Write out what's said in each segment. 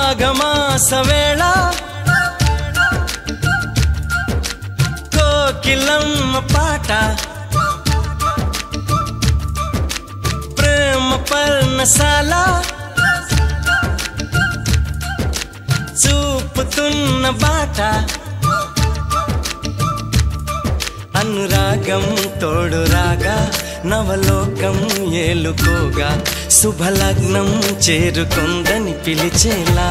మాఘమాసవేళ కోకిలమ్మ పాట ప్రేమ పర్ణశాల చూపుతున్న బాట అనురాగం తోడు రాగా నవలోకం ఏలుకోగా శుభలగ్నం చేరుకుందని పిలిచేలా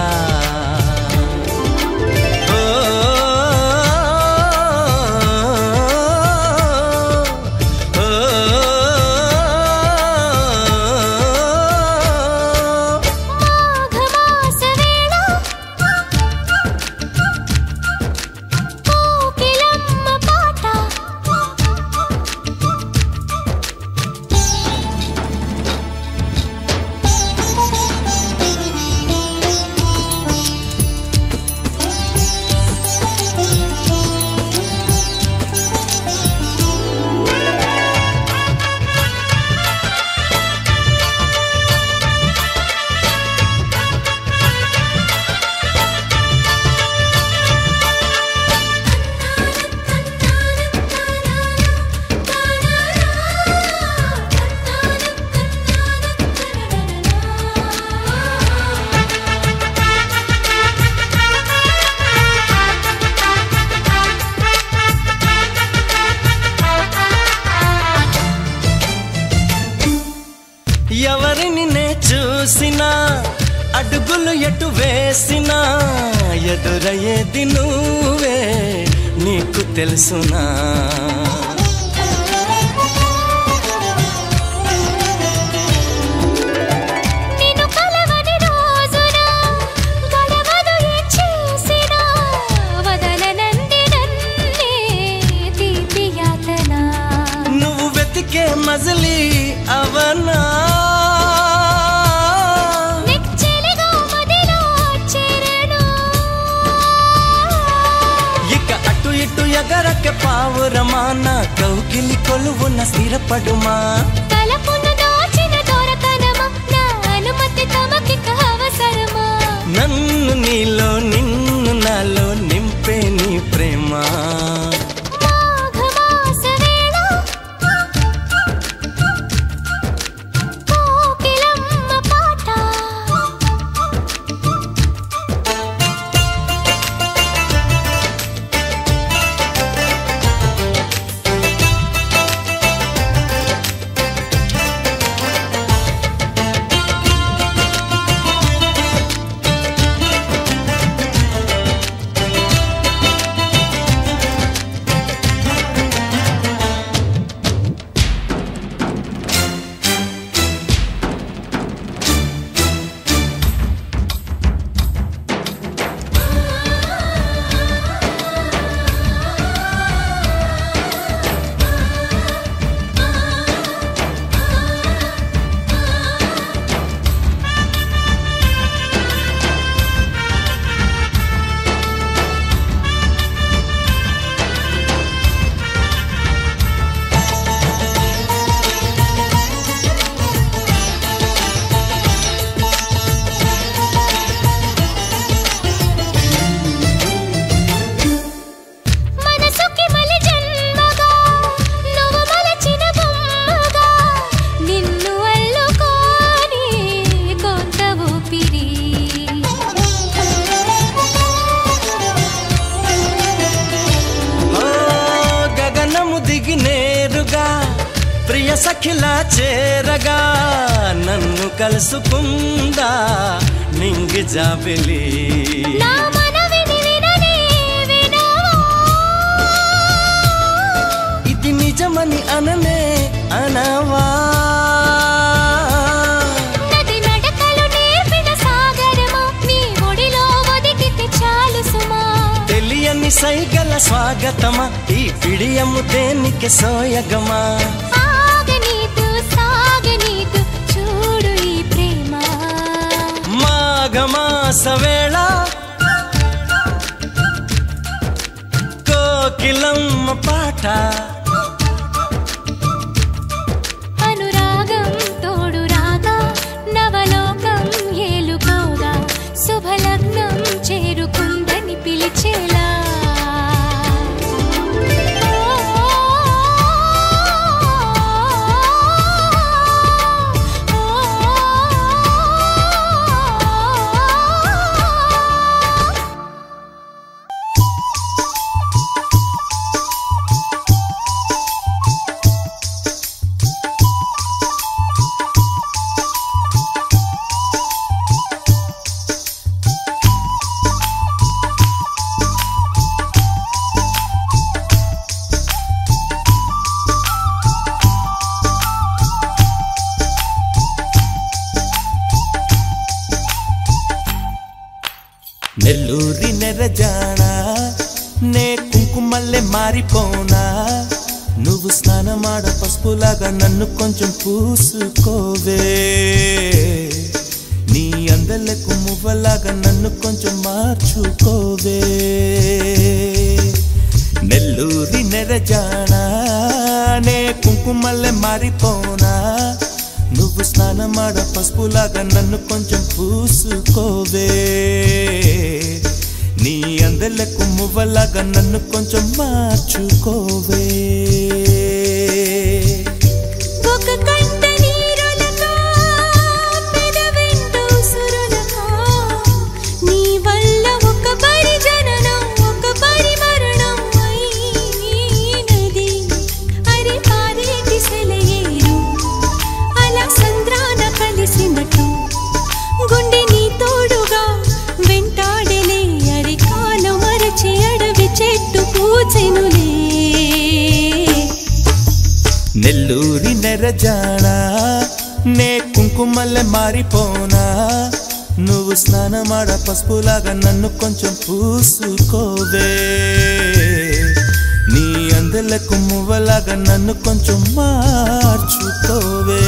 ఎవరిని నే చూసినా అడుగులు ఎటు వేసినా ఎదురయ్యేది నువ్వే నీకు తెలుసునా నువ్వు వెతికే మజిలీ అవనా ఎగరక పావురమాన కౌగిలి కొలువున స్థిరపడుమా తలపున దాచిన దొరకనమా నా అనుమతి తమకిక అవసరమా నన్ను నీలో నిన్ను నాలో నింపే నీ ప్రేమ ప్రియ సఖిలా చేరగా నన్ను కలుసుకుందా నింగి జాబిలి నా మనవి తెలియని సైగల స్వాగతమా ఈ పిడియము దేనికి సోయగమా ఆగనీదు సాగనీదు చూడు ఈ ప్రేమ మాఘమాస వేళ కోకిలమ్మ పాట అనురాగం తోడు రాగా నవలోకం ఏలుకోగా శుభలగ్నం చేరుకుందని పిలిచేలా నెల్లూరి నెరజానా నే కుంకుమల్లె మారిపోనా నువ్వు స్నానమాడ పసుపులాగా నన్ను కొంచెం పూసుకోవే నీ అందలకు మువ్వలాగా నన్ను కొంచెం మార్చుకోవే నెల్లూరి నెరజానా నే కుంకుమల్లె మారిపోనా నువ్వు స్నానమాడ పసుపులాగా నన్ను కొంచెం పూసుకోవే నీ అందలకు మువ్వలాగా నన్ను కొంచెం మార్చుకోవే ఒక కంట నీరులకా పెదవెంట ఉసురులకా నీ వల్ల ఒక పరి జననం ఒక పరి మరణం అయినది అరే పారేటి సెలయేరు అలా సంద్రాన కలిసినట్టు గుండె నీ తోడుగా వెంటాడలే అరి కాలం మరచి అడవి చెట్టు పూచెనులే నెల్లూరి నెరజానా నే కుంకుమల్లె మారిపోనా నువ్వు స్నానమాడ పసుపులాగా నన్ను కొంచెం పూసుకోవే నీ అందలకు మువ్వలాగా నన్ను కొంచెం మార్చుకోవే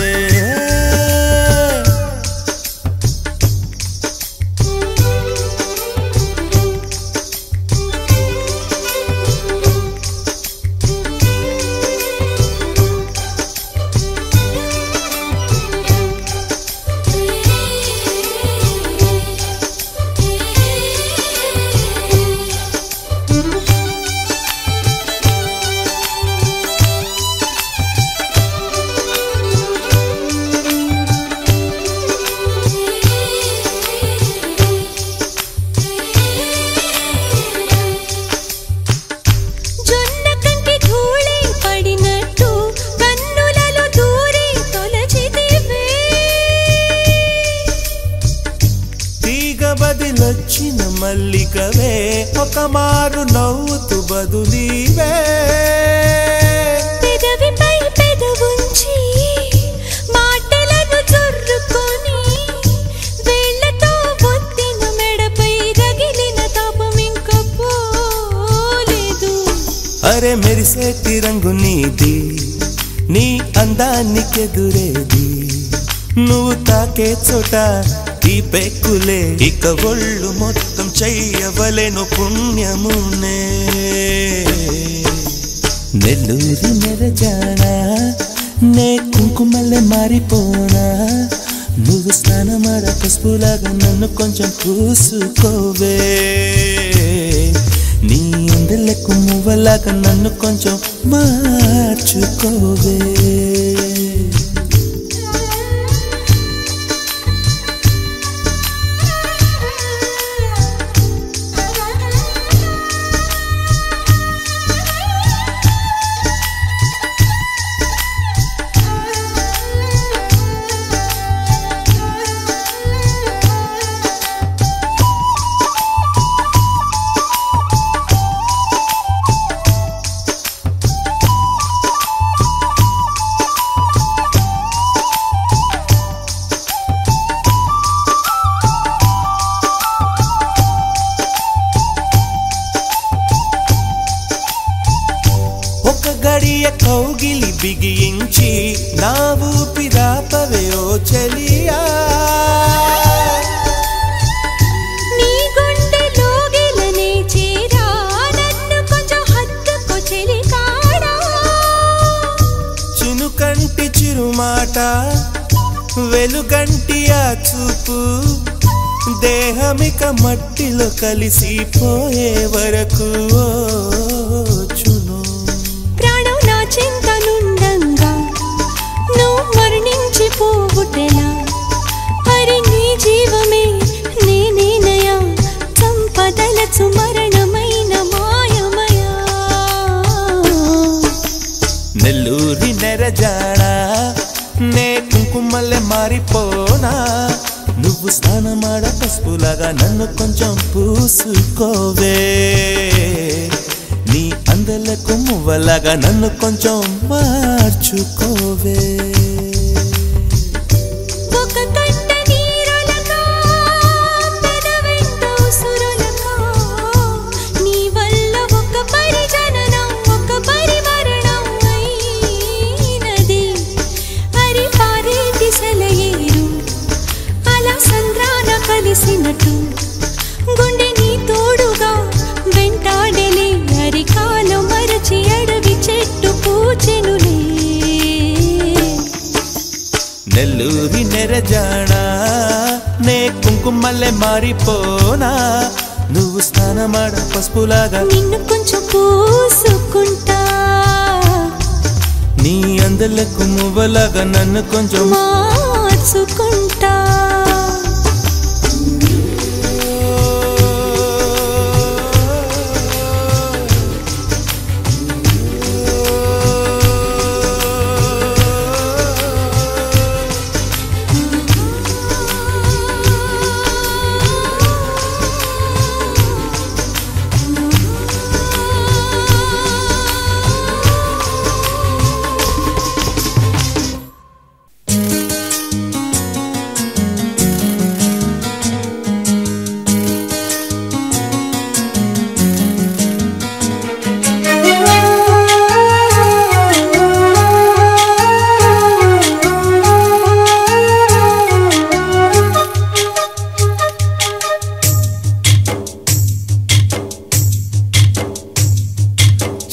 బదిలొచ్చిన మల్లికవే ఒక మారు నవ్వుతూ బదులీవే పెదవిపై పెదవుంచి మాటలను చొర్రుకొని వేళ్లతో ఒత్తిన మెడపై రగిలిన తాపం ఇంక పోలేదు అరే మెరిసేటి రంగు నీది నీ అందానికెదురేది నువ్వు తాకే చోట ఈ పెక్కులే ఇక ఒళ్ళు మొత్తం చెయ్యవలెను పుణ్యమునే నెల్లూరి నెరజానా నే కుంకుమల్లె మారిపోనా నువ్వు స్నానమాడ పసుపులాగా నన్ను కొంచెం పూసుకోవే నీ అందలకు మువ్వలాగా నన్ను కొంచెం మార్చుకోవే కౌగిలి బిగించి నా ఊపిరాపవే ఓ చెలియా నీ గుండెలో గిలనే చేరా నన్ను కొంచెం హత్తుకో చెలికాడా చినుకంటి చిరుమాట వెలుగంటి ఆ చూపు దేహమిక మట్టిలో కలిసిపోయే వరకు చును ప్రాణం నా చింతనుండంగా నువ్వు మరణించిపోవుటెలా హరి నీ జీవమే నేనేనయా సంపదలచు మరణమైన మాయమయా నెల్లూరి నెరజాడా నే కుంకుమల్లె మారిపోనా నువ్వు స్నానమాడ పసుపులాగా నన్ను కొంచెం పూసుకోవే నీ అందలకు మువ్వలాగా నన్ను కొంచెం మార్చుకోవే ఒక కంట నీరులకా పెదవెంట ఉసురులకా నీ వల్ల ఒక పరిజననం ఒక పరిమరణం అయినది హరి పారే దిశలయేరు అలా సంద్రాన కలిసినట్టు గుండె నీ తోడుగా వెంటాడలే అరికాలు మరచి అడవి చెట్టు పూచెనులే నెల్లూరి నెరజాడా నే కుంకుమల్లె మారిపోనా నువ్వు స్నానమాడ పసుపులాగా నిన్ను కొంచెం పూసుకుంటా నీ అందలకు మువ్వలాగా నన్ను కొంచెం మార్చుకుంటా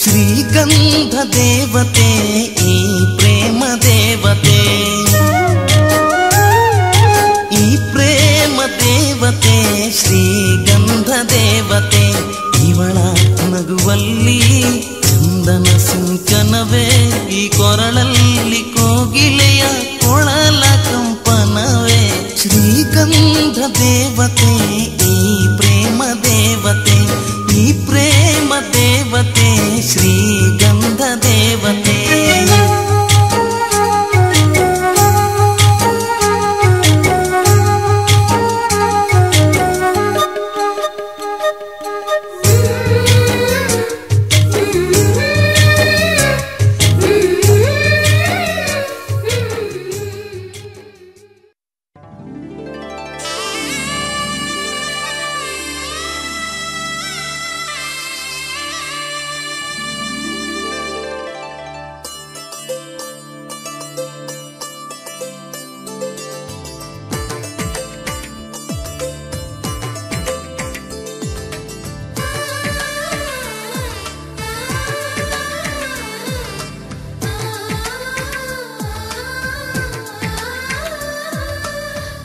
శ్రీగంధ దేవతే ఈ ప్రేమ దేవతే ఈ ప్రేమ దేవతే ಶ್ರೀಗಂಧ ದೇವತೆ ಇವಳ ನಗುವಲ್ಲಿ ಚಂದನ ಸಿಂಚನವೇ ಈ ಕೊರಳಲ್ಲಿ ಕೋಗಿಲೆಯ ಕೊಳಲ ಕಂಪನವೇ ಶ್ರೀಗಂಧ ದೇವತೆ ಈ ಪ್ರೇಮ ದೇವತೆ ಈ ಪ್ರೇಮ ದೇವತೆ ಶ್ರೀಗಂಧ ದೇವತೆ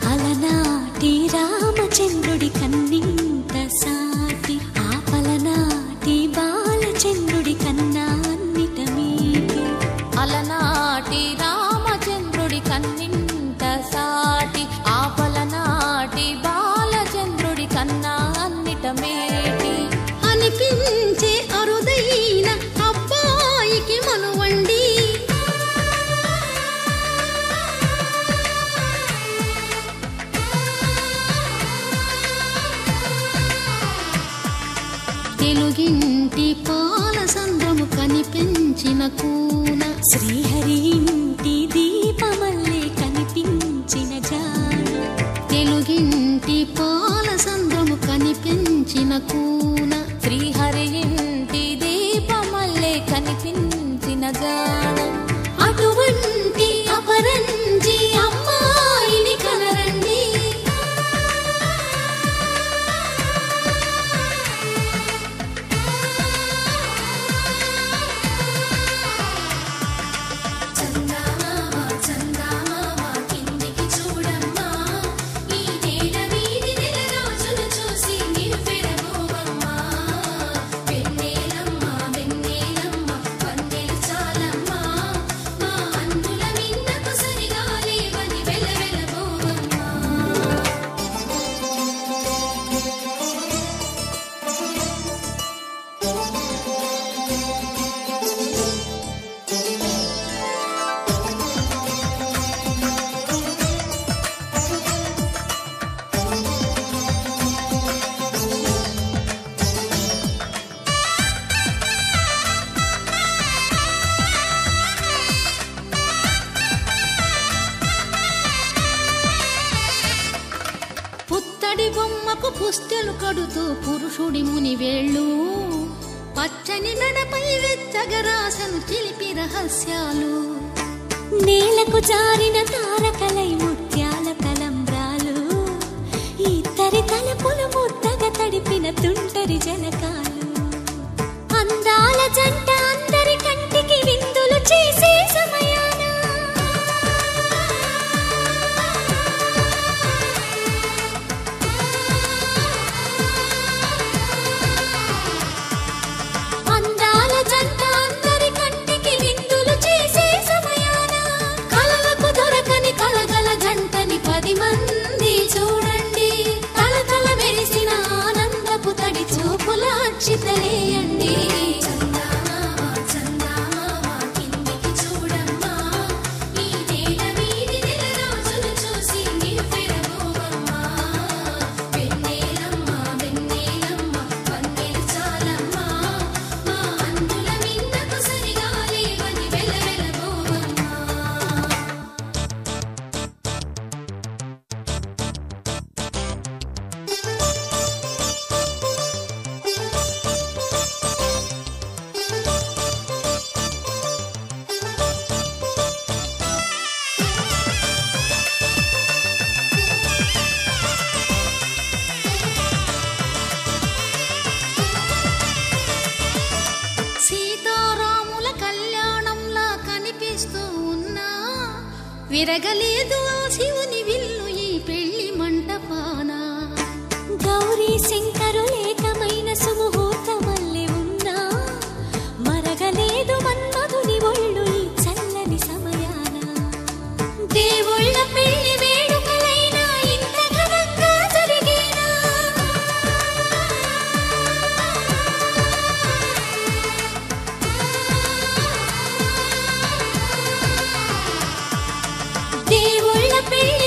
అలనాటి రామచంద్రుడి కన్నింత సాటి ఆపలనాటి బాలచంద్రుడి కన్నా అన్నిట మీటి అలనాటి రామచంద్రుడి కన్నింత సాటి ఆపలనాటి బాలచంద్రుడి కన్నా అన్నిట మేటి అనిపించే అరుదైన అబ్బాయికి మనువండి తెలుగింటి పాల సంద్రము కనిపించిన కూన శ్రీహరి ఇంటి దీపమల్లే కనిపించిన జాడ తెలుగింటి పాల సంద్రము కనిపించిన కూన శ్రీహరి ఇంటి దీపమల్లే కనిపించిన జాడ పుస్తెలు కడుతూ పురుషుడి ముని వేళ్ళు పచ్చని మెడపై వెచ్చగా రాసను చిలిపి రహస్యాలు నేలకు జారిన తారకలై ముత్యాల తలంబ్రాలు ఇద్దరి తలపులు ముద్దగా తడిపిన తుంటరి జలకాలు అందాల జంట అందరి కంటికి విందులు చేసే సమయాన అందాల జంట అందరి కంటికి విందులు చేసే సమయాన కలలకు దొరకని కలగల జంటని 10 మంది చూడండి తలతల మెరిసిన ఆనందపు తడి చూపుల అక్షితలేయండి విరగలేదు ఆ శివుని విల్లు ఈ పెళ్లి మంటపాన గౌరీ శంకరులేకమైన సుముహూర్తమల్లె ఉన్నా మరగలేదు మన్మధుని ఒళ్ళు ఈ చల్లని సమయాన దేవుళ్ళ పెళ్లి వేడుకలైనా ఇంత ఘనంగా జరిగేనా దేవుళ్ళ పెళ్లి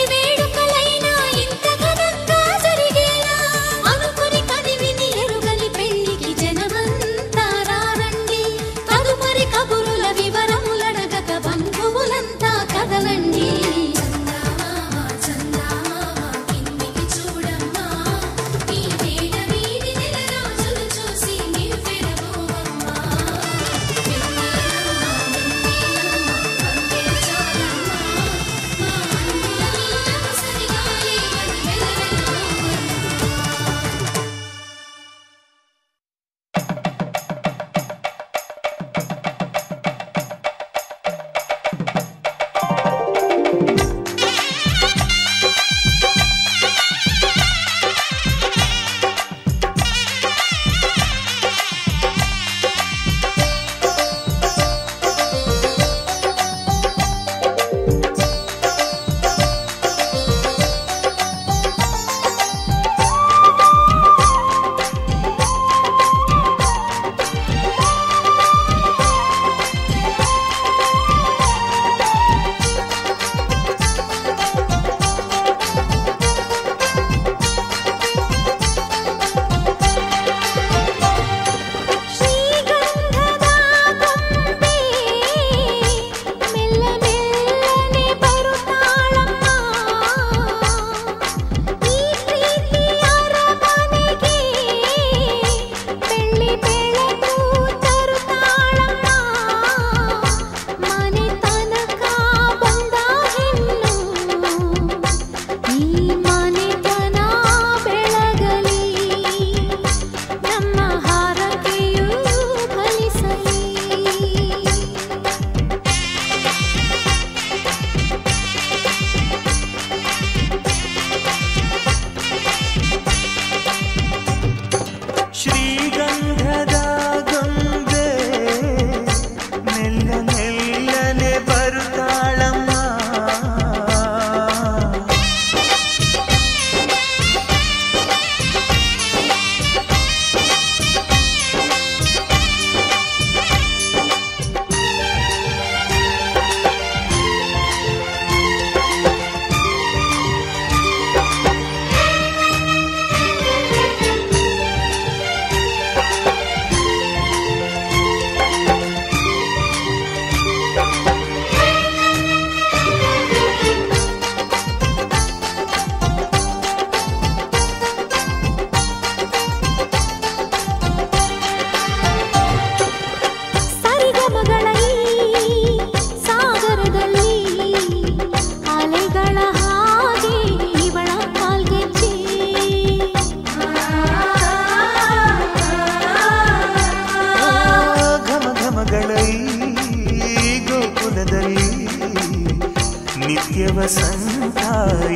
ವಸಂತ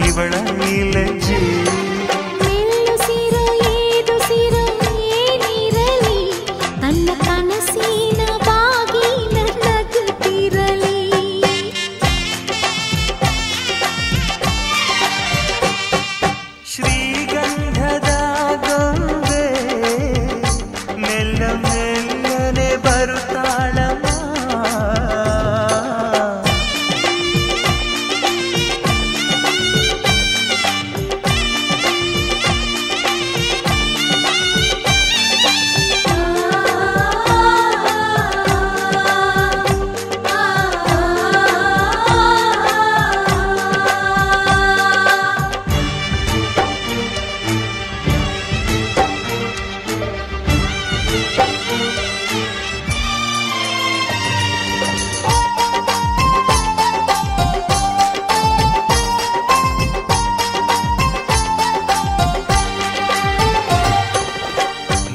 ಇವಳ ಲಜ್ಜೆ ತನ್ನ ಕನಸಿನ ಬಾಗಿ ನಗುತ್ತಿರಲಿ ಶ್ರೀಗಂಧದ ಗೊಂಬೆ ಮೆಲ್ಲ ಮೆಲ್ಲನೆ ಬರುತ್ತಾಳಮ್ಮ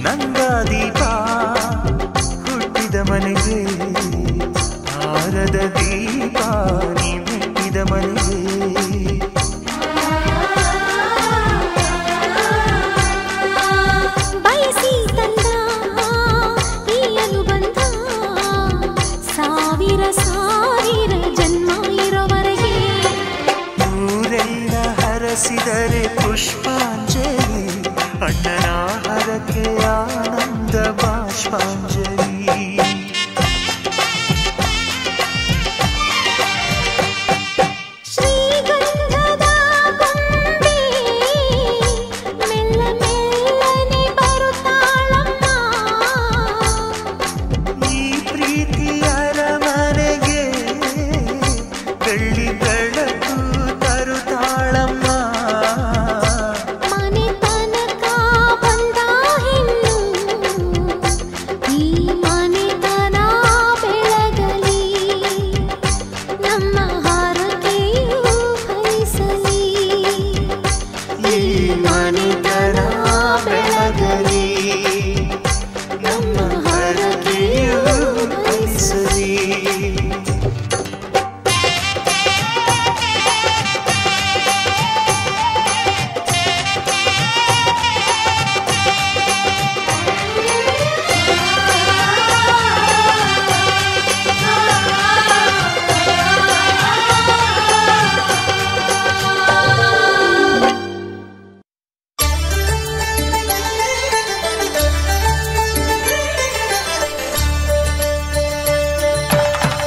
ನಂದಾದೀಪ ಹುಟ್ಟಿದ ಮನೆಗೆ ಹಾರದ ದೀಪ ನೀ ಮೆಟ್ಟಿದ ಮನೆಗೆ ಬಯಸಿ ತಂದ ಈ ಅನುಬಂಧ ಸಾವಿರ ಸಾವಿರ ಜನ್ಮ ಇರೋವರೆಗೆ ಊರೆಲ್ಲ ಹರಸಿದರೆ ಪುಷ್ಪಾಂಜಲಿ ಅಣ್ಣನ ಹರಕೆ ಆನಂದ ಬಾಷ್ಪಾಂಜಲಿ ಶ್ರೀಗಂಧದ ಗೊಂಬೆ ಮೆಲ್ಲ ಮೆಲ್ಲನೆ ಬರುತ್ತಾಳಮ್ಮ ಈ ಪ್ರೀತಿಯ ಅರಮನೆಗೆ ಬೆಳ್ಳಿ ಬೆಳಕು ತರುತ್ತಾಳಮ್ಮ ಮನೆ ತನಕ ಬಂದ ಹೆಣ್ಣು ಈ ಮನೆತನ ಬೆಳಗಲಿ ನಮ್ಮ ಹಾರಕೆಯು ಫಲಿಸಲಿ ಈ ಮನೆತನ ಬೆಳಗಲಿ ನಮ್ಮ ಹರಕೆಯು ಫಲಿಸಲಿ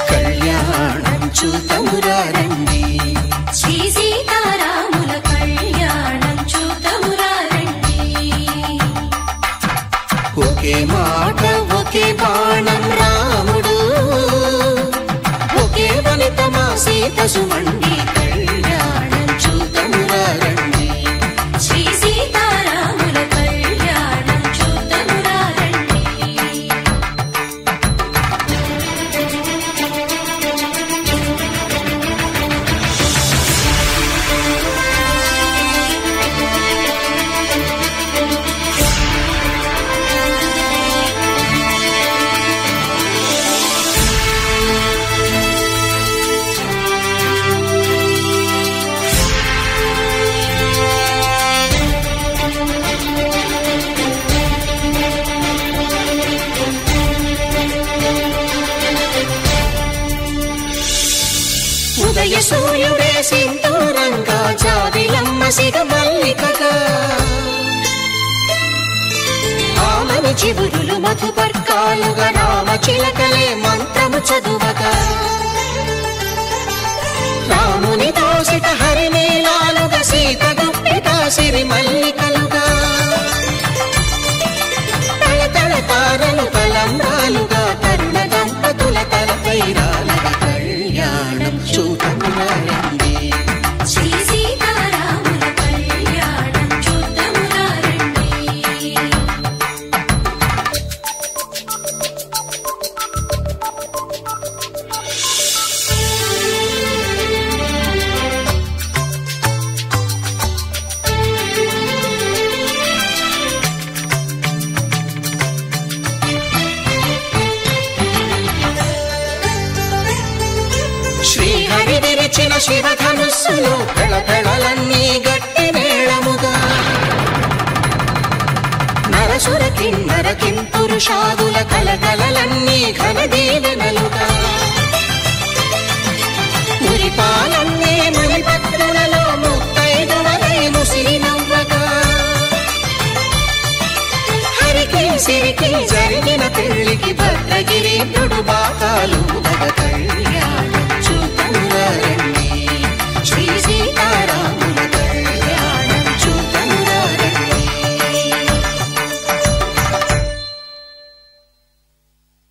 కళ్యాణం చూతమురారండి శ్రీ సీతారాముల కళ్యాణం చూతమురారండి ఒకే మాట ఒకే బాణం రాముడు ఒకే వనిత మా సీత సుమండి కళ్యాణం చూతమురారండి శ్రీ సీతారాముల కళ్యాణం చూతమురారండి ఉదయ సూర్యుడే సింధూరంగా జాబిలమ్మ సిగ మల్లికగా ఆమని చివురులు మధుపర్కాలుగా రామ చిలకలే మంత్రము చదువగా రాముని దోసిట హరిమేళాలుగా సీత గుప్పిట సిరి మల్లికలుగా తళతళ తారలు తలంబ్రాలుగా తరుణ దంపతుల తలపైరాలుగా కళ్యాణం చూతమురారండి శ్రీ సీతారాముల కళ్యాణం చూతమురారండి శ్రీహరి విరిచిన శివధనుస్సు మనసులో పెళపెళలన్నీ గట్టి మేళముగా నరసుర కిన్నర కింపురుషాదుల కలకలలన్నీ ఘన దీవెనలుగా మురిపాలన్నీ మునిపత్రులలో ముత్తైదువలై ముసినవ్వగా హరికి సిరికి జరిగిన పెళ్లికి భద్రగిరీంద్రుడు బాకాలు కళ్యాణం చూతంగారండి శ్రీ సీతారాముల కళ్యాణం చూతంగారండి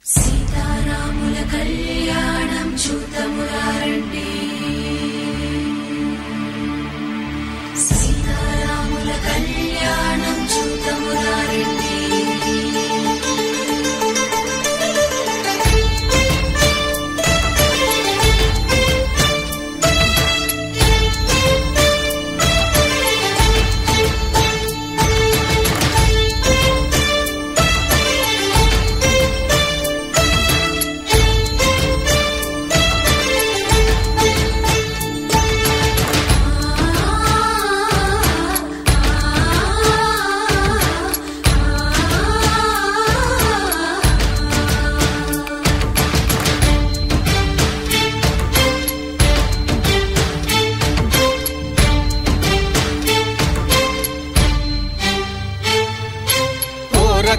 సీతారాముల కళ్యాణం చూతమురారండి సీతారాముల కళ్యాణం చూతమురారండి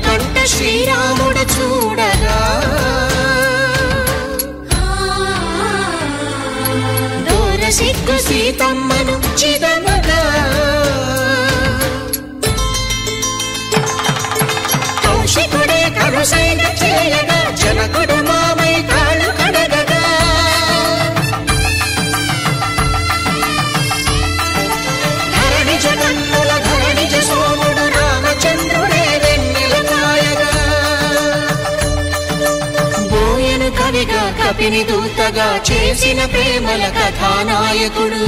కంట శ్రీరాముడు చూడగా దూర సిగ్గు సీతమ్మను చిదమగా కౌశికుడే కరుసైన చేయగా జనకుడు మామై కాళ్ళు కడగగా ధరణి జగన్నుల ధరణి సోముడు రామచంద్రుడే కవిగా కపిని దూతగా చేసిన ప్రేమల కథానాయకుడు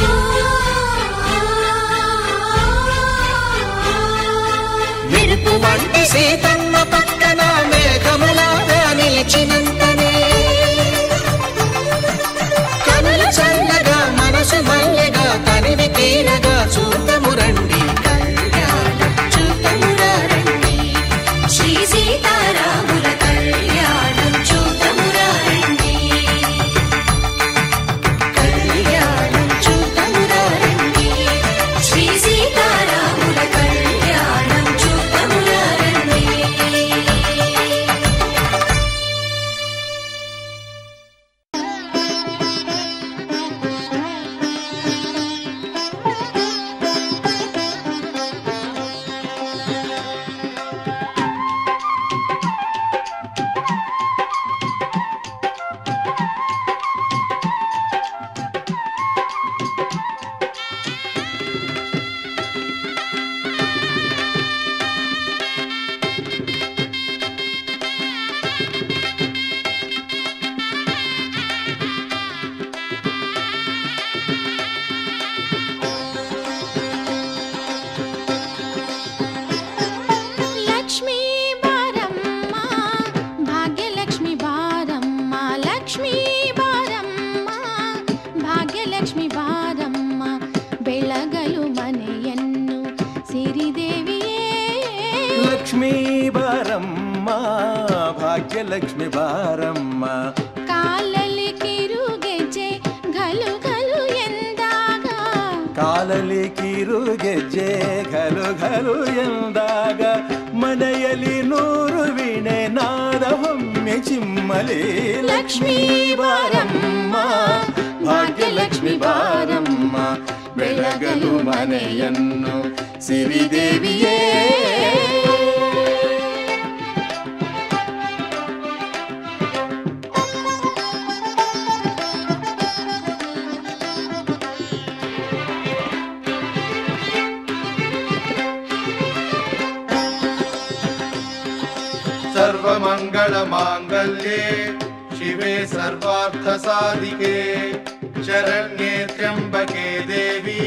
మెరుపు వంటి సీతమ్మ పక్కన మేఘములాగా నిలిచినంతనే కనులు చల్లగా మనసు మల్లెగా తనివి తీరగా చూతము రండి కళ్యాణం చూతమురా రండి శ్రీ సీతారాముల కళ్యాణం చూతమురా రండి కళ్యాణం చూతమురా రండి శ్రీ సీతారాముల కళ్యాణం చూతమురా రండి లక్ష్మీ బారమ్మ భాగ్యలక్ష్మి బారమ్మ లక్ష్మీ బారమ్మ భాగ్యలక్ష్మి బారమ్మ ಬೆಳಗಲು ಮನೆಯನ್ನು ಸಿರಿದೇವಿಯೇ ಲಕ್ಷ್ಮೀ ಬಾರಮ್ಮ ಭಾಗ್ಯಲಕ್ಷ್ಮಿ ಬಾರಮ್ಮ ಕಾಲಲ್ಲಿ ಕಿರುಗೆಜ್ಜೆ ಘಲು ಘಲು ಎಂದಾಗ ಕಾಲಲ್ಲಿ ಕಿರುಗೆಜ್ಜೆ ಘಲು ಘಲು ಎಂದಾಗ ಮನೆಯಲ್ಲಿ ನೂರು ವೀಣೆ ನಾದ ಹೊಮ್ಮೆ ಚಿಮ್ಮಲಿ ಲಕ್ಷ್ಮೀ ಬಾರಮ್ಮ ಭಾಗ್ಯಲಕ್ಷ್ಮಿ ಬಾರಮ್ಮ ಬೆಳಗಲು ಮನೆಯನ್ನು ಸಿರಿದೇವಿಯೇ सर्वमंगल मांगल्ये शिवे सर्वार्थ साधिके शरण्ये त्र्यंबके देवी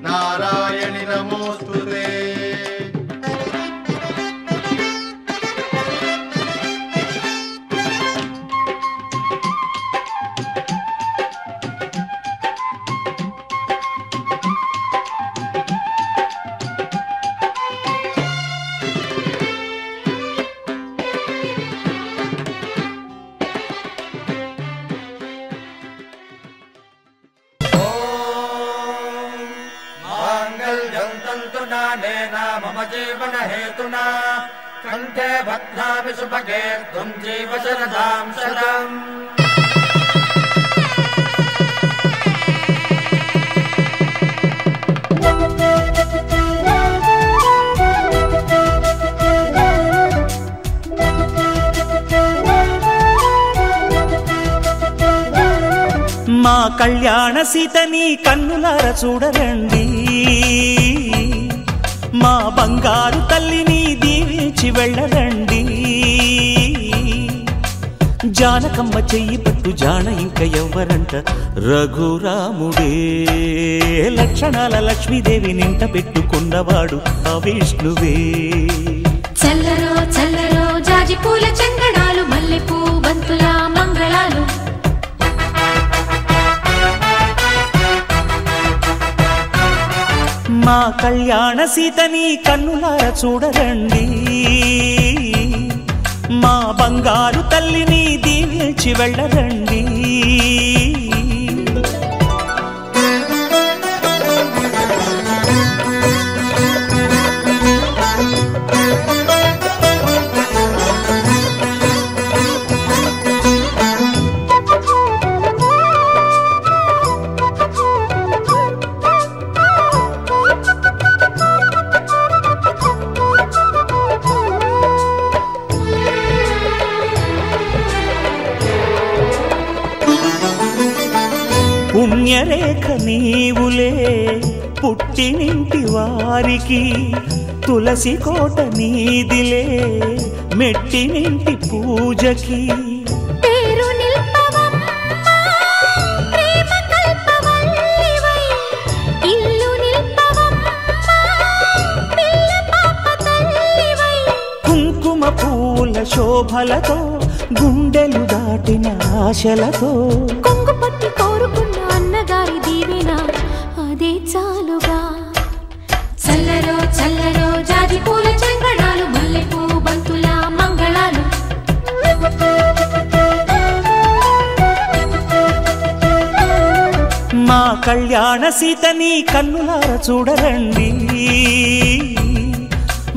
नारायणि नमोस्तुते। जीवन हेतुना कंठे भद्राभि सुभगे त्वं जीव शरदां शतम्। మా కళ్యాణ సీతని కన్నులార చూడరండి, మా బంగారు తల్లిని దీవించి వెళ్ళరండి. జానకమ్మ చెయ్యి పట్టు జాన ఇంక ఎవ్వరంట, రఘురాముడే లక్షణాల లక్ష్మీదేవి నింట పెట్టుకున్నవాడు ఆ విష్ణువే. చల్లరో చల్లరో జాజి పూల చంగడాలు, మల్లెపూ బంతుల మంగళాలు. మా కళ్యాణ సీతని కన్నులార చూడరండి, మా బంగారు తల్లిని దీవించి వెళ్ళరండి. పుణ్యరేఖ నీవులే పుట్టినింటి వారికి, తులసి కోట నీదిలే మెట్టినింటి పూజకి. పేరు నిల్పవమ్మా ప్రేమ కల్పవల్లివై, ఇల్లు నిల్పవమ్మా పిల్ల పాప తల్లివై. కుంకుమ పూల శోభలతో గుండెలు దాటిన ఆశలతో, కొంగు పట్టి కోరుకున్న అన్నగారి దీవెన అదే చాలుగా. చల్లరో చల్లరో జాజి పూల చంగడాలు, మల్లెపూ బంతుల మంగళాలు. మా కళ్యాణ సీతని కన్నులార చూడరండి,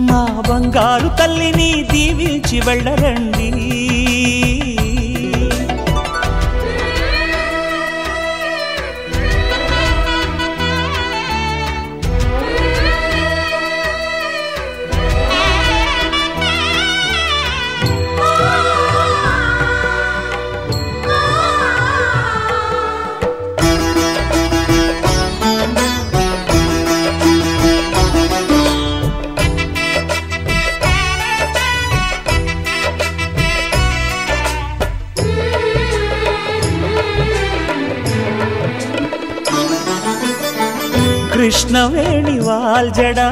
మా బంగారు తల్లిని దీవించి వెళ్ళరండి. కృష్ణవేణి వాల్జడా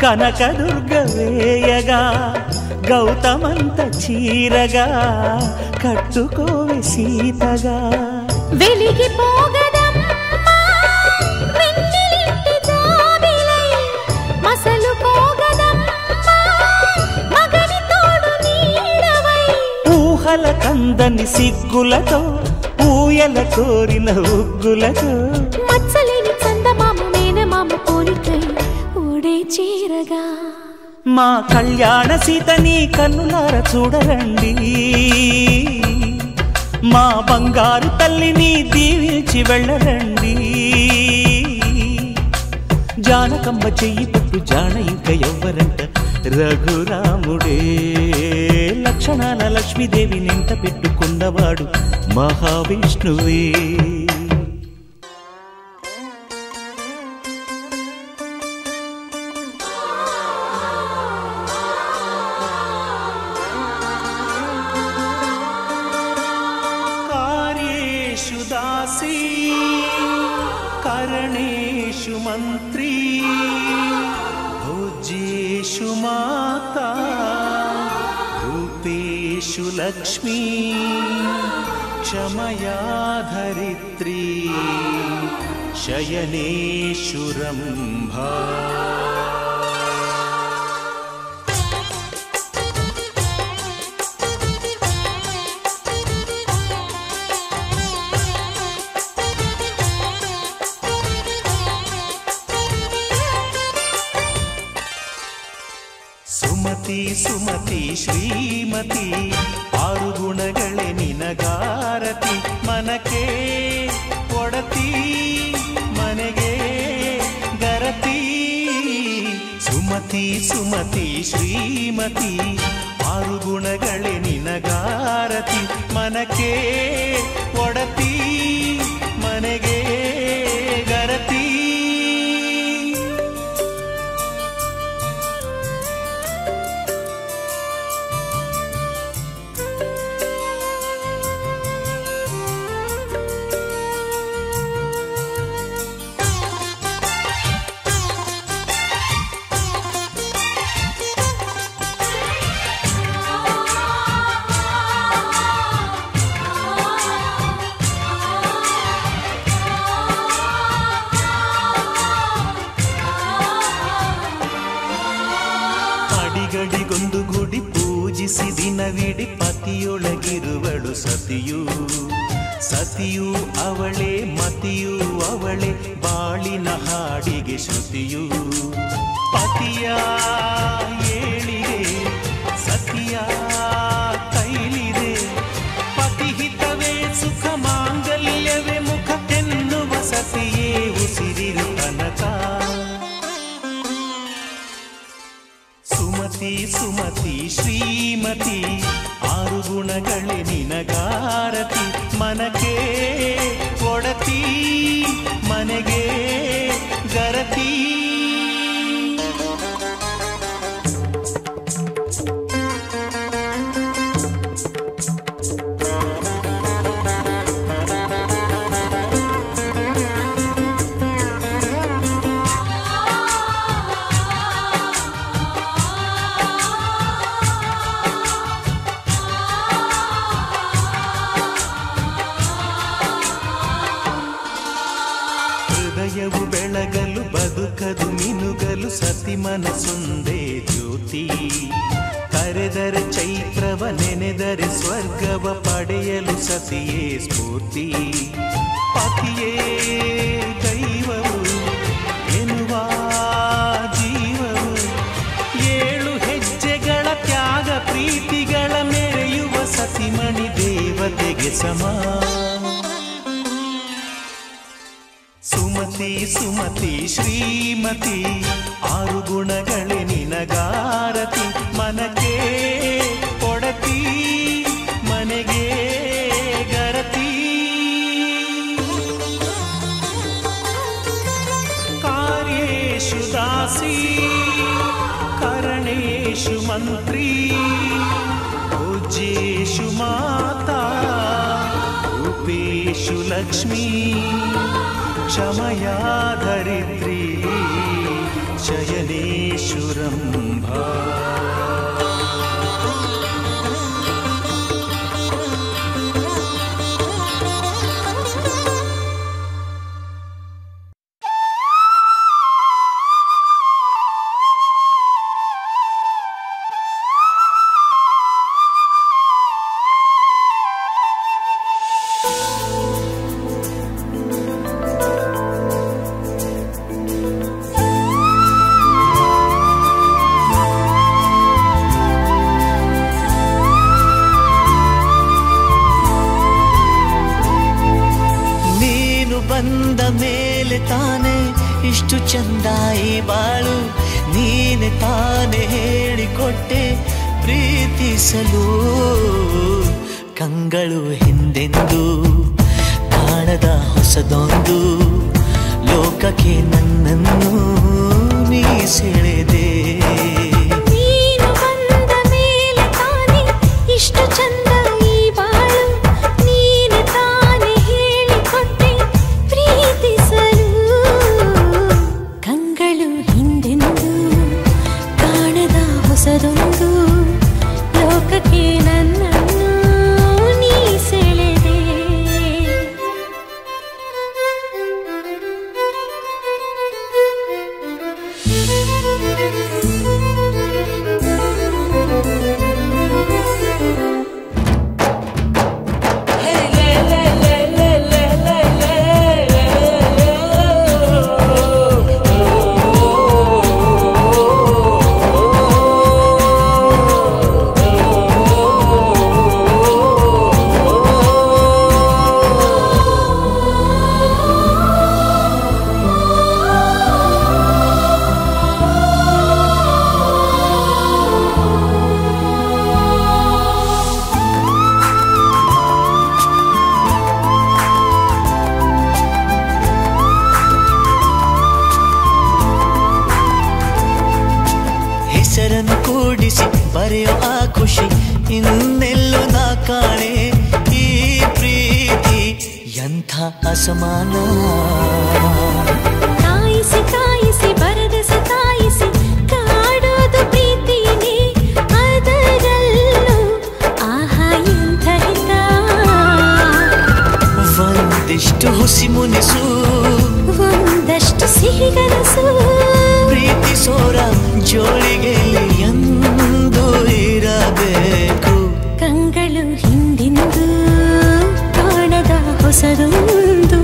కనకదుర్గ వేయగా, గౌతమంత చీరగా కట్టుకోవి సీతగా. వెలిగిపోగదమ్మా వెన్నెలింటి జాబిలై, మసలుకోగదమ్మా మగని తోడు నీడవై. ఊహల కందని సిగ్గులతో ఊయల కోరిన ఉగ్గులతో, మచ్చలేని చందమామ మేనమామ పోలికై ఓడే చీరగా. మా కళ్యాణ సీతని కన్నులార చూడరండి, మా బంగారు తల్లిని దీవించి వెళ్ళరండి. జానకమ్మ చెయ్యి పట్టు జాన ఇంక ఎవ్వరంట, రఘురాముడే లక్షణాల లక్ష్మీదేవి నింట పెట్టుకున్నవాడు మహావిష్ణువే. కార్యేషు దాసీ కరణేషు మంత్రీ, భోజ్యేషు మాతా రూపేషు లక్ష్మీ, క్షమయా ధరిత్రీ శయనేషు రంభా. ಸುಮತಿ ಶ್ರೀಮತಿ ಆರು ಗುಣಗಳೇ ನಿನಗಾರತಿ ಮನಕ್ಕೆ ಒಡತಿ ಮನೆಗೆ ಗರತಿ ಸುಮತಿ ಸುಮತಿ ಶ್ರೀಮತಿ ಆರು ಗುಣಗಳೇ ನಿನಗಾರತಿ ಮನಕ್ಕೆ ಒಡತಿ ಮನೆಗೆ ಗರತಿ ಅಡಿಗಡಿಗೊಂದು ಗುಡಿ ಪೂಜಿಸಿ ದಿನವಿಡಿ ಪತಿಯೊಳಗಿರುವಳು ಸತಿಯು ಸತಿಯು ಅವಳೇ ಮತಿಯು ಅವಳೇ ಬಾಳಿನ ಹಾಡಿಗೆ ಶ್ರುತಿಯು ಪತಿಯ ಏಳಿಗೆ ಸತಿಯ ಕೈಲಿದೆ ಪತಿಹಿತವೇ ಸುಖ ಮಾಂಗಲ್ಯವೇ ಮುಖಕ್ಕೆನ್ನುವ ಸತಿಯೇ ಉಸಿರಿರು ತನಕ ಸುಮತಿ ಸುಮತಿ ಶ್ರೀಮತಿ ಆರು ಗುಣಗಳೇ ನಿನಗಾರತಿ ಮನಕ್ಕೆ ಒಡತಿ ಮನೆಗೆ ಗರತಿ ಹೃದಯವು ಬೆಳಗಲು ಬದುಕದು ಮಿನುಗಲು ಸತಿ ಮನಸ್ಸೊಂದೇ ಜ್ಯೋತಿ ಕರೆದರೆ ಚೈತ್ರವ ನೆನೆದರೆ ಸ್ವರ್ಗವ ಪಡೆಯಲು ಸತಿಯೇ ಸ್ಫೂರ್ತಿ ಪತಿಯೇ ದೈವವು ಎನ್ನುವ ಜೀವವು ಏಳು ಹೆಜ್ಜೆಗಳ ತ್ಯಾಗ ಪ್ರೀತಿಗಳ ಮೆರೆಯುವ ಸತಿಮಣಿ ದೇವತೆಗೆ ಸಮ ಸುಮತಿ ಸುಮತಿ ಶ್ರೀಮತಿ ಆರು ಗುಣಗಳೇ ನಿನಗಾರತಿ ಮನಕ್ಕೆ ಒಡತಿ ಮನೆಗೆ ಗರತಿ ಕಾರ್ಯೇಷು ದಾಸಿ ಕರಣೇಷು ಮಂತ್ರಿ ಪೂಜ್ಯೇಷು ಮಾತಾ ರೂಪೇಷು ಲಕ್ಷ್ಮೀ ಕ್ಷಮಯಾ ಧರಿತ್ರಿ ಶಯನೇಷು ರಂಭಾ ಬಂದ ಮೇಲೆ ತಾನೆ ಇಷ್ಟು ಚಂದ ಈ ಬಾಳು ನೀನೆ ತಾನೆ ಹೇಳಿಕೊಟ್ಟೆ ಪ್ರೀತಿಸಲು ಕಂಗಳು ಹಿಂದೆಂದು ಕಾಣದ ಹೊಸದೊಂದು ಲೋಕಕ್ಕೆ ನನ್ನನ್ನು ನೀ ಸೆಳೆದೆ ನೀನು ಬಂದ ಮೇಲೆ ತಾನೆ ಇಷ್ಟು ಚಂದ ಈ ಬಾಳು ನೀನೆ ತಾನೆ ಹೇಳಿಕೊಟ್ಟೆ ಪ್ರೀತಿಸಲು ಕಂಗಳು ಹಿಂದೆಂದು ಕಾಣದ ಹೊಸದೊಂದು ಲೋಕಕ್ಕೆ ನನ್ನನ್ನು ನೀ ಸೆಳೆದೆ ಇನ್ನೆಲ್ಲೂ ನಾ ಕಾಣೆ ಈ ಪ್ರೀತಿ ಎಂಥ ಅಸಮಾನ. ಕಾಯಿಸಿ ಕಾಯಿಸಿ ಬರದ ಸತಾಯಿಸಿ ಕಾಡೋದು ಪ್ರೀತಿನೇ ಅದರಲ್ಲೂ ಆಹಾ ಎಂಥ ಹಿತ. ಒಂದಿಷ್ಟು ಹುಸಿ ಮುನಿಸು ಒಂದಷ್ಟು ಸಿಹಿಗನಸು ಪ್ರೀತಿಸೋರ ಜೋಳಿಗೆ ಎಂದು ಇರಬೇಕು. ಕಂಗಳು ಹಿಂದಿಂದು ಕಾಣದ ಹೊಸದೊಂದು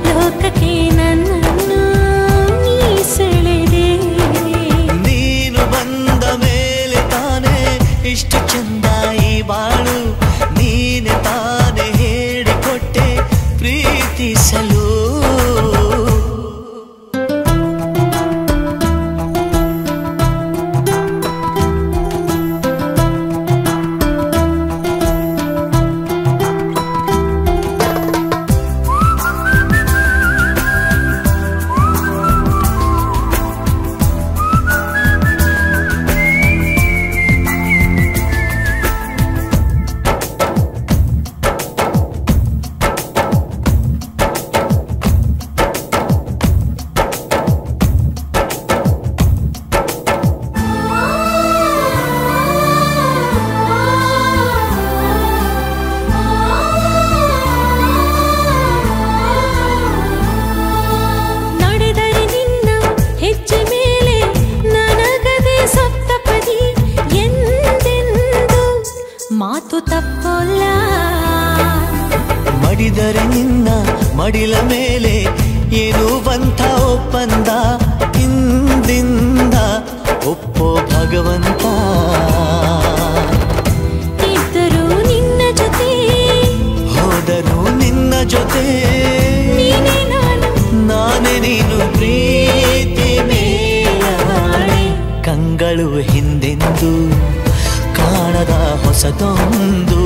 ಲೋಕಕ್ಕೆ ನನ್ನನ್ನು ನೀ ಸೆಳೆದೆ. ನೀನು ಬಂದ ಮೇಲೆ ತಾನೇ ಇಷ್ಟು ಚಂದ ಈ ಬಾಳು. ನೀನೆ ತಾನೇ ಹೇಳಿಕೊಟ್ಟೆ ಪ್ರೀತಿಸಲು. ಮಡಿದರೆ ನಿನ್ನ ಮಡಿಲ ಮೇಲೆ ಏನುವಂಥ ಒಪ್ಪಂದ ಇಂದಿಂದ ಒಪ್ಪೋ ಭಗವಂತ. ಇದ್ದರೂ ನಿನ್ನ ಜೊತೆ ಹೋದರೂ ನಿನ್ನ ಜೊತೆ ನೀನೇ ನಾನು ನಾನೇ ನೀನು ಪ್ರೀತಿ ಮೇಲಾಣೆ. ಕಂಗಳು ಹಿಂದೆಂದು ಕಾಣದ ಹೊಸದೊಂದು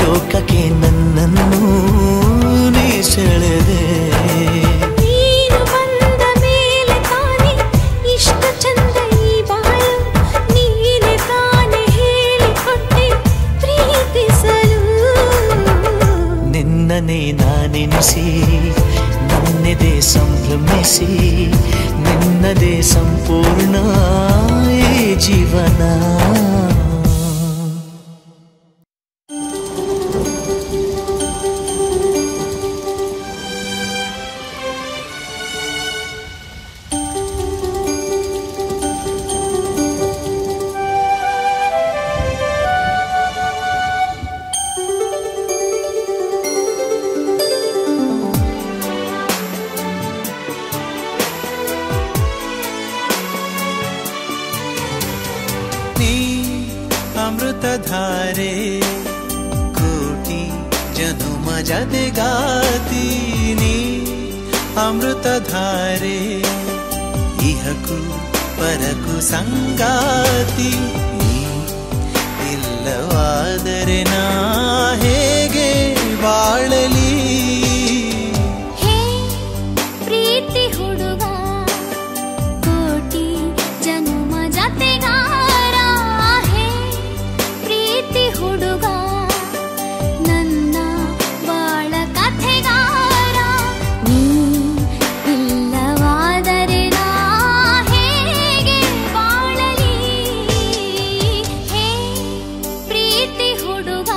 ಲೋಕಕ್ಕೆ ನನ್ನನ್ನು ನೀ ಸೆಳೆದೆ. ನೀನು ಬಂದ ಮೇಲೆ ತಾನೇ ಇಷ್ಟು ಚಂದ ಈ ಬಾಳು. ನೀನೆ ತಾನೇ ಹೇಳಿಕೊಟ್ಟೆ ಪ್ರೀತಿಸಲು. ನಿನ್ನನೇ ನಾನೆನಿಸಿ ನನ್ನೆದೆ ಸಂಭ್ರಮಿಸಿ ನಿನ್ನದೇ ಸಂಪೂರ್ಣ ಈ ಜೀವನ. अमृतधारे कोटि जनुम जदेगाती नी अमृतधारे इहकु परकु संगाती नी इल्लवादरे ना हेगे बाळली. ಹೇ ಪ್ರೀತಿ ಹುಡುಗ ಕೋಟಿ ಜನುಮ ಜತೆಗಾರ. ಹೇ ಪ್ರೀತಿ ಹುಡುಗ ನನ್ನ ಬಾಳ ಕಥೆಗಾರ. ನೀ ಇಲ್ಲವಾದರೆ ನಾ ಹೇಗೆ ಬಾಳಲಿ. ಹೇ ಪ್ರೀತಿ ಹುಡುಗ.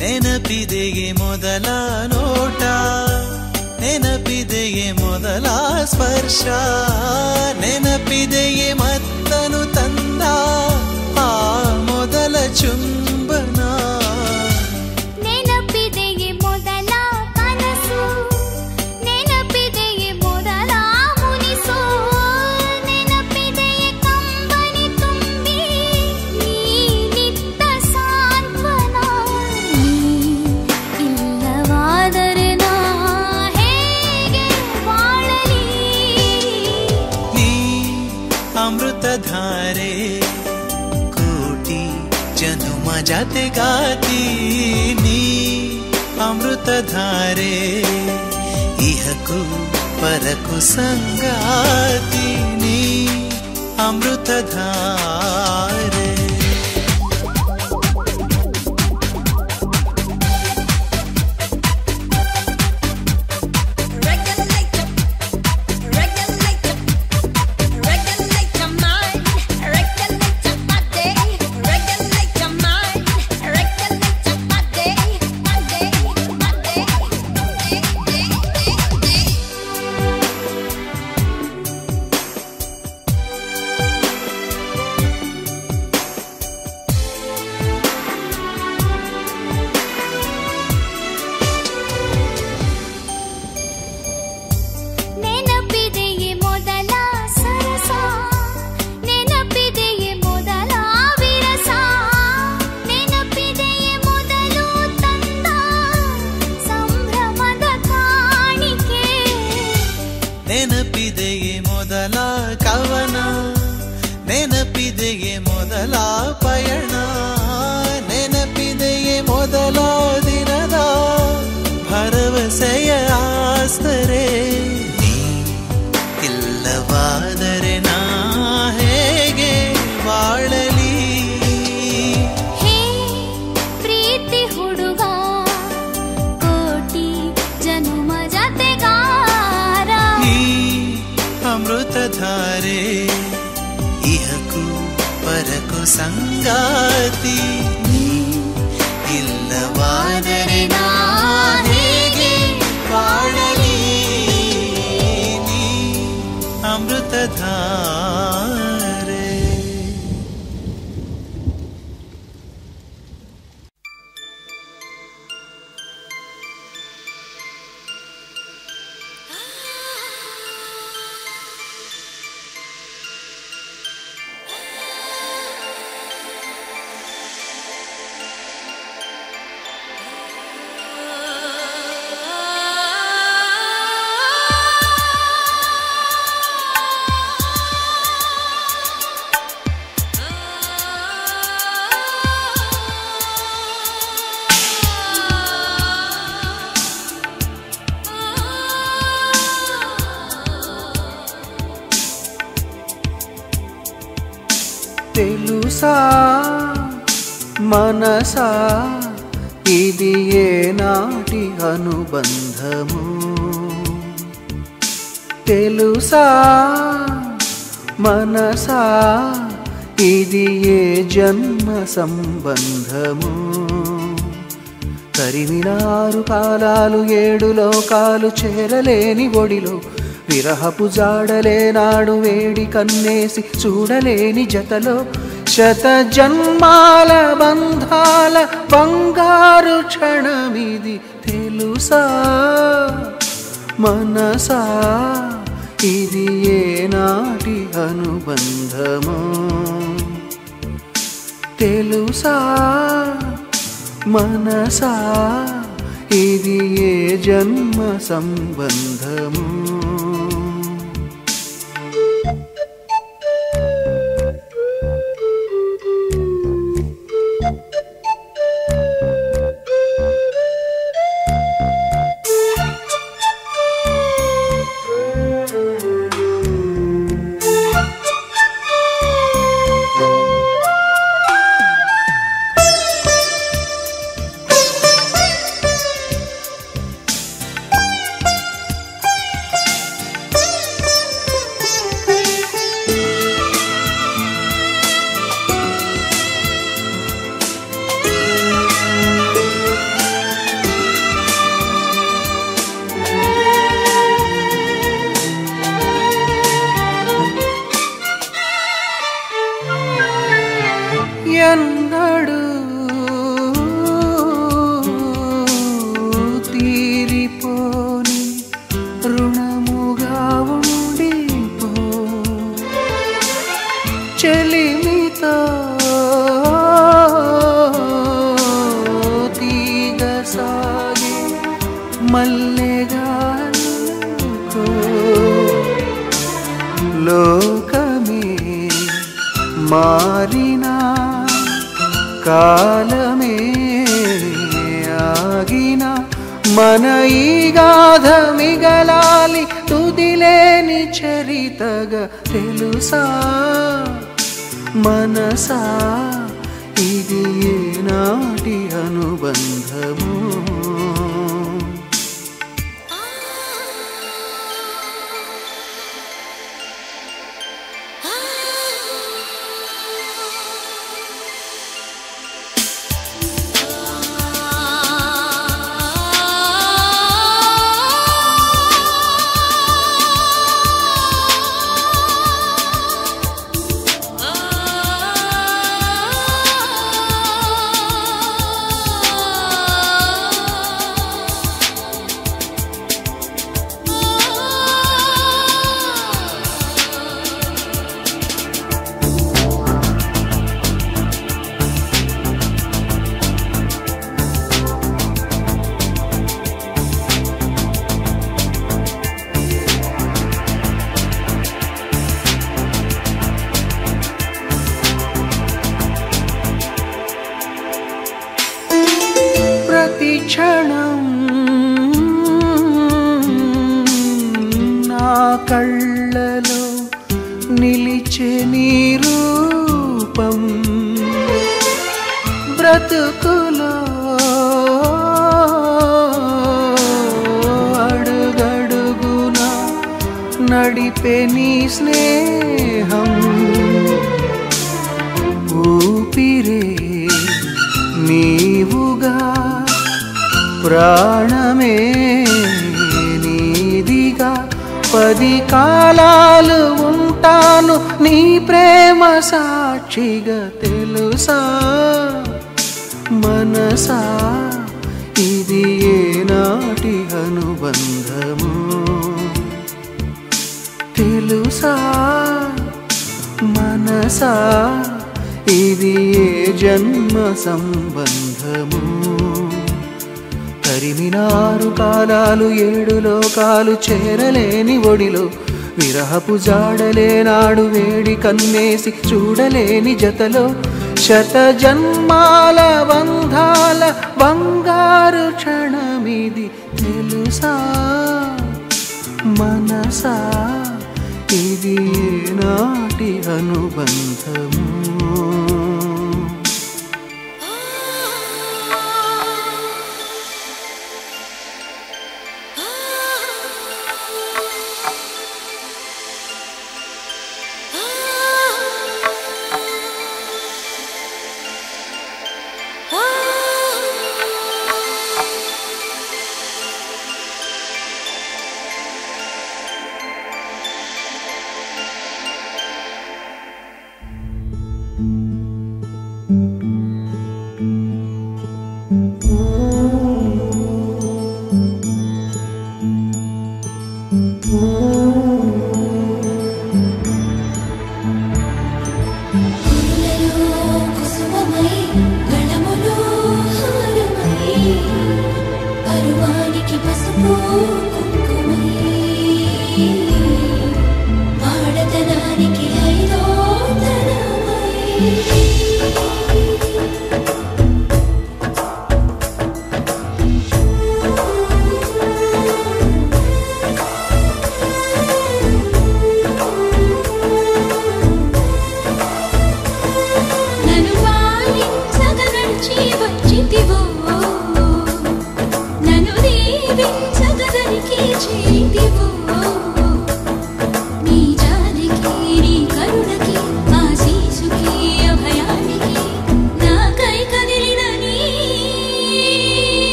ನೆನಪಿದೆಯೇ ಮೊದಲ ನೋಟ, ನೆನಪಿದೆಯೇ ಮೊದಲ ಸ್ಪರ್ಶ, ನೆನಪಿದೆಯೇ ಮತ್ತನು ತಂದ ಆ ಮೊದಲ ಚುಂಬನ. ನೆನಪಿದೆಯೇ ಮೊದಲ ಕನಸು, ಧಾರೆ ಕೋಟಿ ಜನುಮ ಜತೆಗಾತೀನಿ ಅಮೃತ ಧಾರೆ ಇಹಕು ಪರಕು ಸಂಗಾತೀನಿ ಅಮೃತ ಧಾರೆ ನೆನಪಿದೆಯೇ ಮೊದಲ ಕವನ ನೆನಪಿದೆಯೇ ಮೊದಲ ಪಯಣ ನೆನಪಿದೆಯೇ ಮೊದಲ ದಿನದ ಭರವಸೆಯ ಆಸ್ತರೆ ನೀ ಇಲ್ಲವಾದರೆ ನಾ ಹೇಗೆ ಬಾಳಲಿ ಹೇ ಪ್ರೀತಿ ಹುಡುಗ ಕೋಟಿ ಜನುಮ ಜತೆಗಾರ ಅಮೃತ ಧಾರೆ ಇಹಕು ಪರಕು ಸಂಗಾತಿ ಇಲ್ಲವಾದರೆ ನಾ ಹೇಗೆ ಬಾಳಲಿ ನೀ ಅಮೃತ ಧಾರೆ తెలుసా మనసా ఇది ఏనాటి అనుబంధము తెలుసా మనసా ఇది ఏ జన్మ సంబంధము తరిమినారు కాలాలు ఏడు లోకాలు చేరలేని ఒడిలో విరహపు జాడలే నాడు వేడి కన్నేసి చూడలేని జతలో శత జన్మాల బంధాల బంగారు క్షణమిది తెలుసా మనసా ఇది ఏనాటి అనుబంధము తెలుసా మనసా ఇది ఏ జన్మ సంబంధము మారినా కాలమే ఆగిన మన ఈ గాథ మిగలాలి తుదిలేని చరితగా తెలుసా మనసా ఇది ఏనాటి అనుబంధము క్షణం నా కళ్ళలో నిలిచే నీ రూపం బ్రతుకులో అడుగడుగున నడిపే నీ స్నేహం ఊపిరే నీవుగా ప్రాణమే నీదిగా 10 కాలాలు ఉంటాను నీ ప్రేమ సాక్షిగా తెలుసా మనసా ఇది ఏనాటి అనుబంధము తెలుసా మనసా ఇది ఏ జన్మ సంబంధము తరిమినారు కాలాలు 7 లోకాలు చేరలేని ఒడిలో విరహపు జాడలేనాడు వేడి కన్నేసి చూడలేని జతలో శత జన్మాల బంధాల బంగారు క్షణమిది తెలుసా మనసా ఇది ఏనాటి అనుబంధము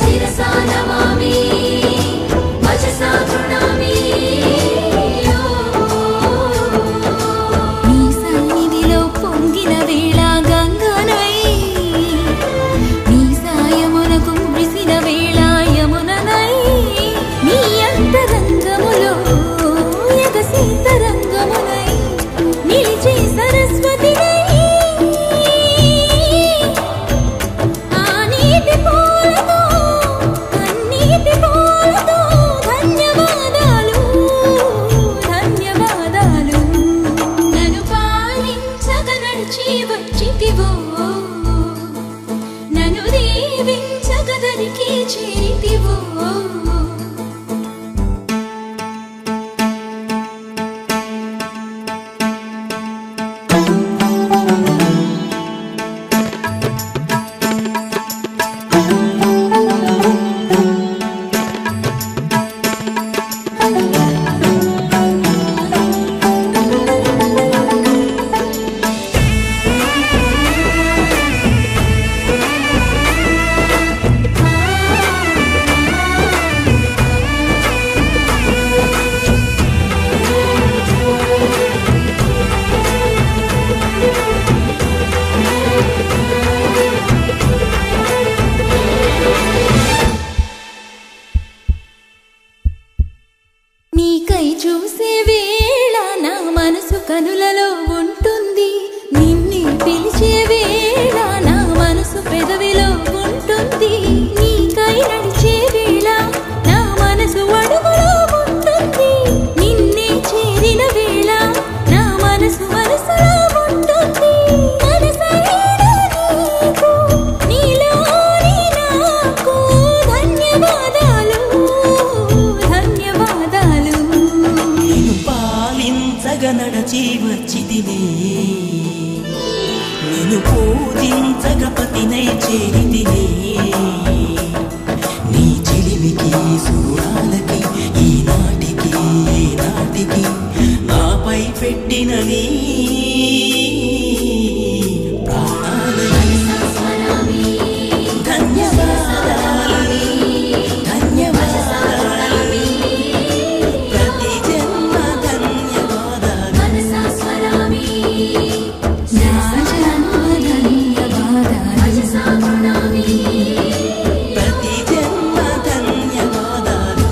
శిరసా నమామి వచసా గృణామి నీ సన్నిధిలో పొంగిన వేళ గంగనై నీ సాయమునకు మురిసిన వేళ యముననై నీ అంతరంగములో ఎగసీతరంగమునై నిలిచే సరస్వతినై ఆ నీటి పూలతో కన్నీటి పూలతో ధన్యవాదాలు ధన్యవాదాలు నన్ను పాలించగ నడిచి వచ్చితివో నన్ను దీవించగ దరికి చేరితివో నీకై చూసే వేళ నా మనసు కనులలో ఉంటుంది నిన్నే పిలిచే వేళ నా మనసు పెదవిలో ఉంటుంది నీకై నడిచే వేళ నా మనసు అడుగులో ఉంటుంది నిన్నే చేరిన వేళ నా మనసు మనసులో ఉంటుంది మనసైన నీకు నీలోని నాకు ధన్యవాదాలు ధన్యవాదాలు నిన్ను పాలించగ నడచి వచ్చితినే నిన్ను పూజించగ పతినై చేరితినే నీ చెలిమికి సూడాలకి ఈనాటికి నాపై పెట్టిన నీ ప్రాణాలని ధన్యవాదాలు ధన్యవాదాలు ప్రతి జన్మ ధన్యవాదాలు మనసా స్మరామి నా జన్మ ధన్యవాదాలు వచసా గృణామి ప్రతి జన్మ ధన్యవాదాలు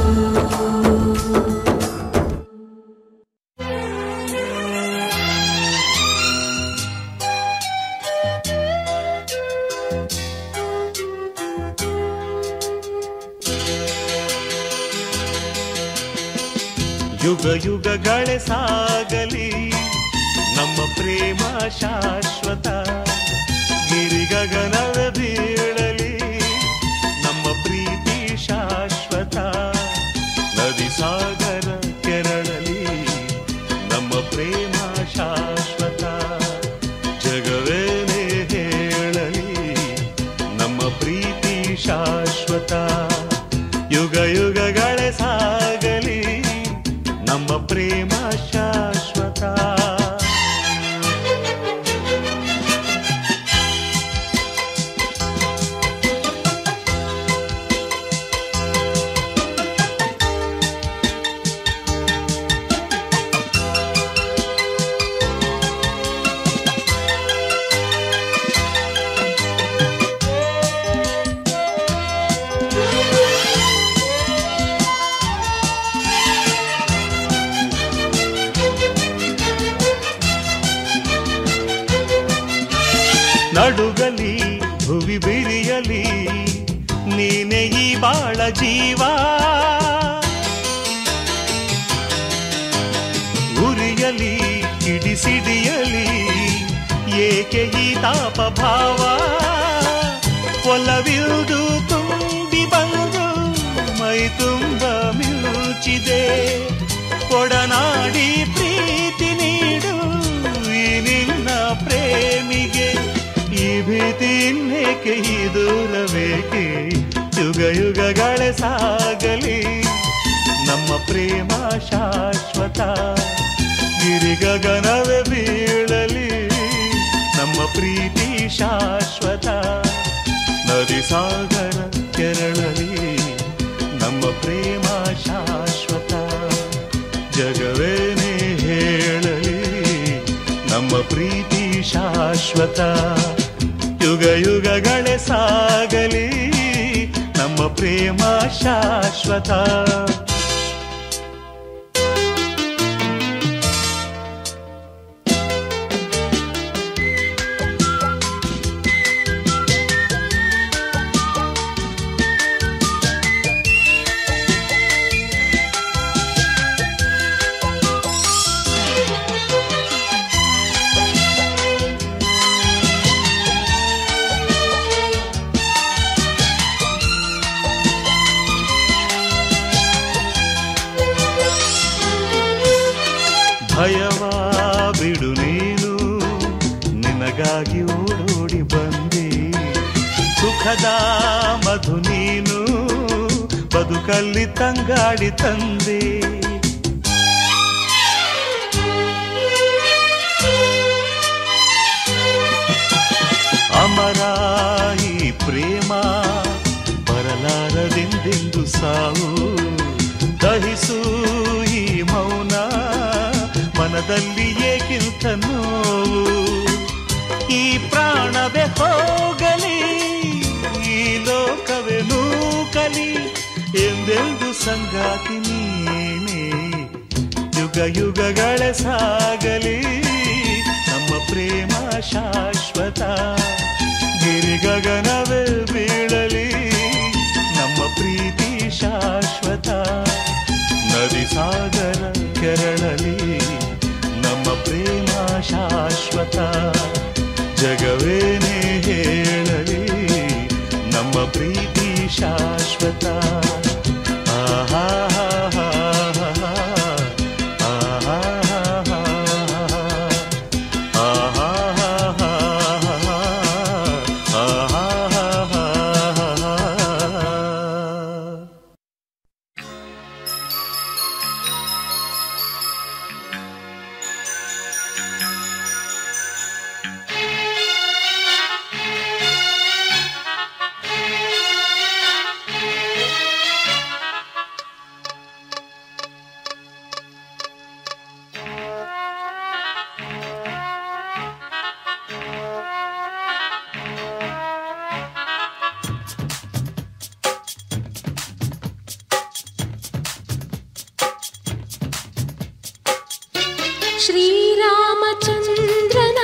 ಯುಗ ಯುಗಗಳೇ ಸಾಗಲಿ ನಮ್ಮ ಪ್ರೇಮ ಶಾಶ್ವತ ಗಿರಿಗಗನವೇ ಬೀಳಲಿ ನಮ್ಮ ಪ್ರೀತಿ ಶಾಶ್ವತ ನದಿ ಸಾಗರ ಕೆರಳಲಿ ನಮ್ಮ ಪ್ರೇಮ ಶಾಶ್ವತ ಜಗವೇನೇ ಹೇಳಲಿ ನಮ್ಮ ಪ್ರೀತಿ ಶಾಶ್ವತ ಯುಗ ಯುಗಗಳೇ ಸಾಗಲಿ ನಮ್ಮ ಪ್ರೇಮ ಶಾಶ್ವತ ನಡುಗಲಿ ಭುವಿ ಬಿರಿಯಲಿ ನೀನೆ ಈ ಬಾಳ ಜೀವ ಉರಿಯಲಿ ಕಿಡಿಸಿಡಿಯಲಿ ಏಕೆ ಈ ತಾಪ ಭಾವ ಒಲವಿಲ್ದು ತುಂಬಿ ಬಂದು ಮೈ ತುಂಬ ಮಿಂಚಿದೆ ಒಡನಾಡಿ ಪ್ರೀತಿ ನೀಡು ಈ ನಿನ್ನ ಪ್ರೇಮಿಗೆ ಈ ಭೀತಿ ಇನ್ನೇಕೆ ಈ ದೂರವೇಕೆ ಯುಗ ಯುಗಗಳೇ ಸಾಗಲಿ ನಮ್ಮ ಪ್ರೇಮ ಶಾಶ್ವತ ಗಿರಿಗಗನವೇ ಬೀಳಲಿ ನಮ್ಮ ಪ್ರೀತಿ ಶಾಶ್ವತ ನದಿ ಸಾಗರ ಕೆರಳಲಿ ನಮ್ಮ ಪ್ರೇಮ ಶಾಶ್ವತ ಜಗವೇನೇ ಹೇಳಲಿ ನಮ್ಮ ಪ್ರೀತಿ ಶಾಶ್ವತ ಯುಗ ಯುಗಗಳೇ ಸಾಗಲಿ ನಮ್ಮ ಪ್ರೇಮ ಶಾಶ್ವತ ಭಯವ ಬಿಡು ನೀನು ನಿನಗಾಗಿ ಓಡೋಡಿ ಬಂದೆ ಸುಖದ ಮಧು ನೀನು ಬದುಕಲ್ಲಿ ತಂಗಾಡಿ ತಂದೆ ಅಮರಾಯಿ ಪ್ರೇಮ ಬರಲಾರದೆಂದೆಂದು ಸಾವು ದಹಿಸು ಈ ಮೌನ ಮನದಲ್ಲಿ ಏಕಿಂತ ನೋವು ಈ ಪ್ರಾಣವೇ ಹೋಗಲಿ ಈ ಲೋಕವೇ ನೂಕಲಿ ಎಂದೆಂದು ಸಂಗಾತಿ ನೀನೇ ಯುಗ ಯುಗಗಳೇ ಸಾಗಲಿ ನಮ್ಮ ಪ್ರೇಮ ಶಾಶ್ವತ ಗಿರಿ ಗಗನವೇ ಬೀಳಲಿ ನಮ್ಮ ಪ್ರೀತಿ ಶಾಶ್ವತ ನದಿ ಸಾಗರ ಕೆರಳಲಿ ನಮ್ಮ ಪ್ರೇಮ ಶಾಶ್ವತ ಜಗವೇನೇ ಹೇಳಲಿ ನಮ್ಮ ಪ್ರೀತಿ ಶಾಶ್ವತ ಆಹಾ ಶ್ರೀರಾಮಚಂದ್ರನ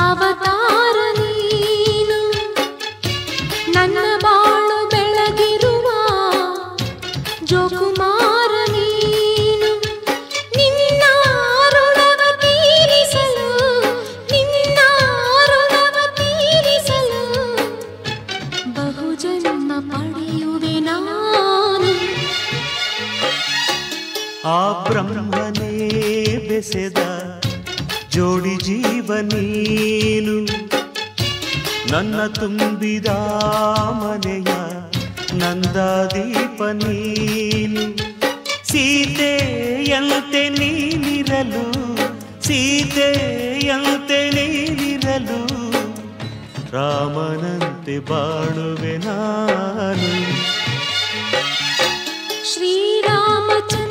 ಅವತಾರ ನೀನು ನನ್ನ ಬಾಳು ಬೆಳಗಿರುವ ಜೋಕುಮಾರ ನೀನು ನಿನ್ನ ಋಣವ ತೀರಿಸಲು ಬಹುಜನ್ಮ ಪಡೆಯುವೆ ನಾನು ಆ ಬ್ರಹ್ಮನೇ ಬೆಸೆದ ಜೋಡಿ ಜೀವ ನೀನು ನನ್ನ ತುಂಬಿದ ಮನೆಯ ನಂದಾದೀಪ ನೀನು ಸೀತೆಯಂತೆ ನೀನಿರಲು ರಾಮನಂತೆ ಬಾಳುವೆ ನಾನು ಶ್ರೀರಾಮಚಂದ್ರ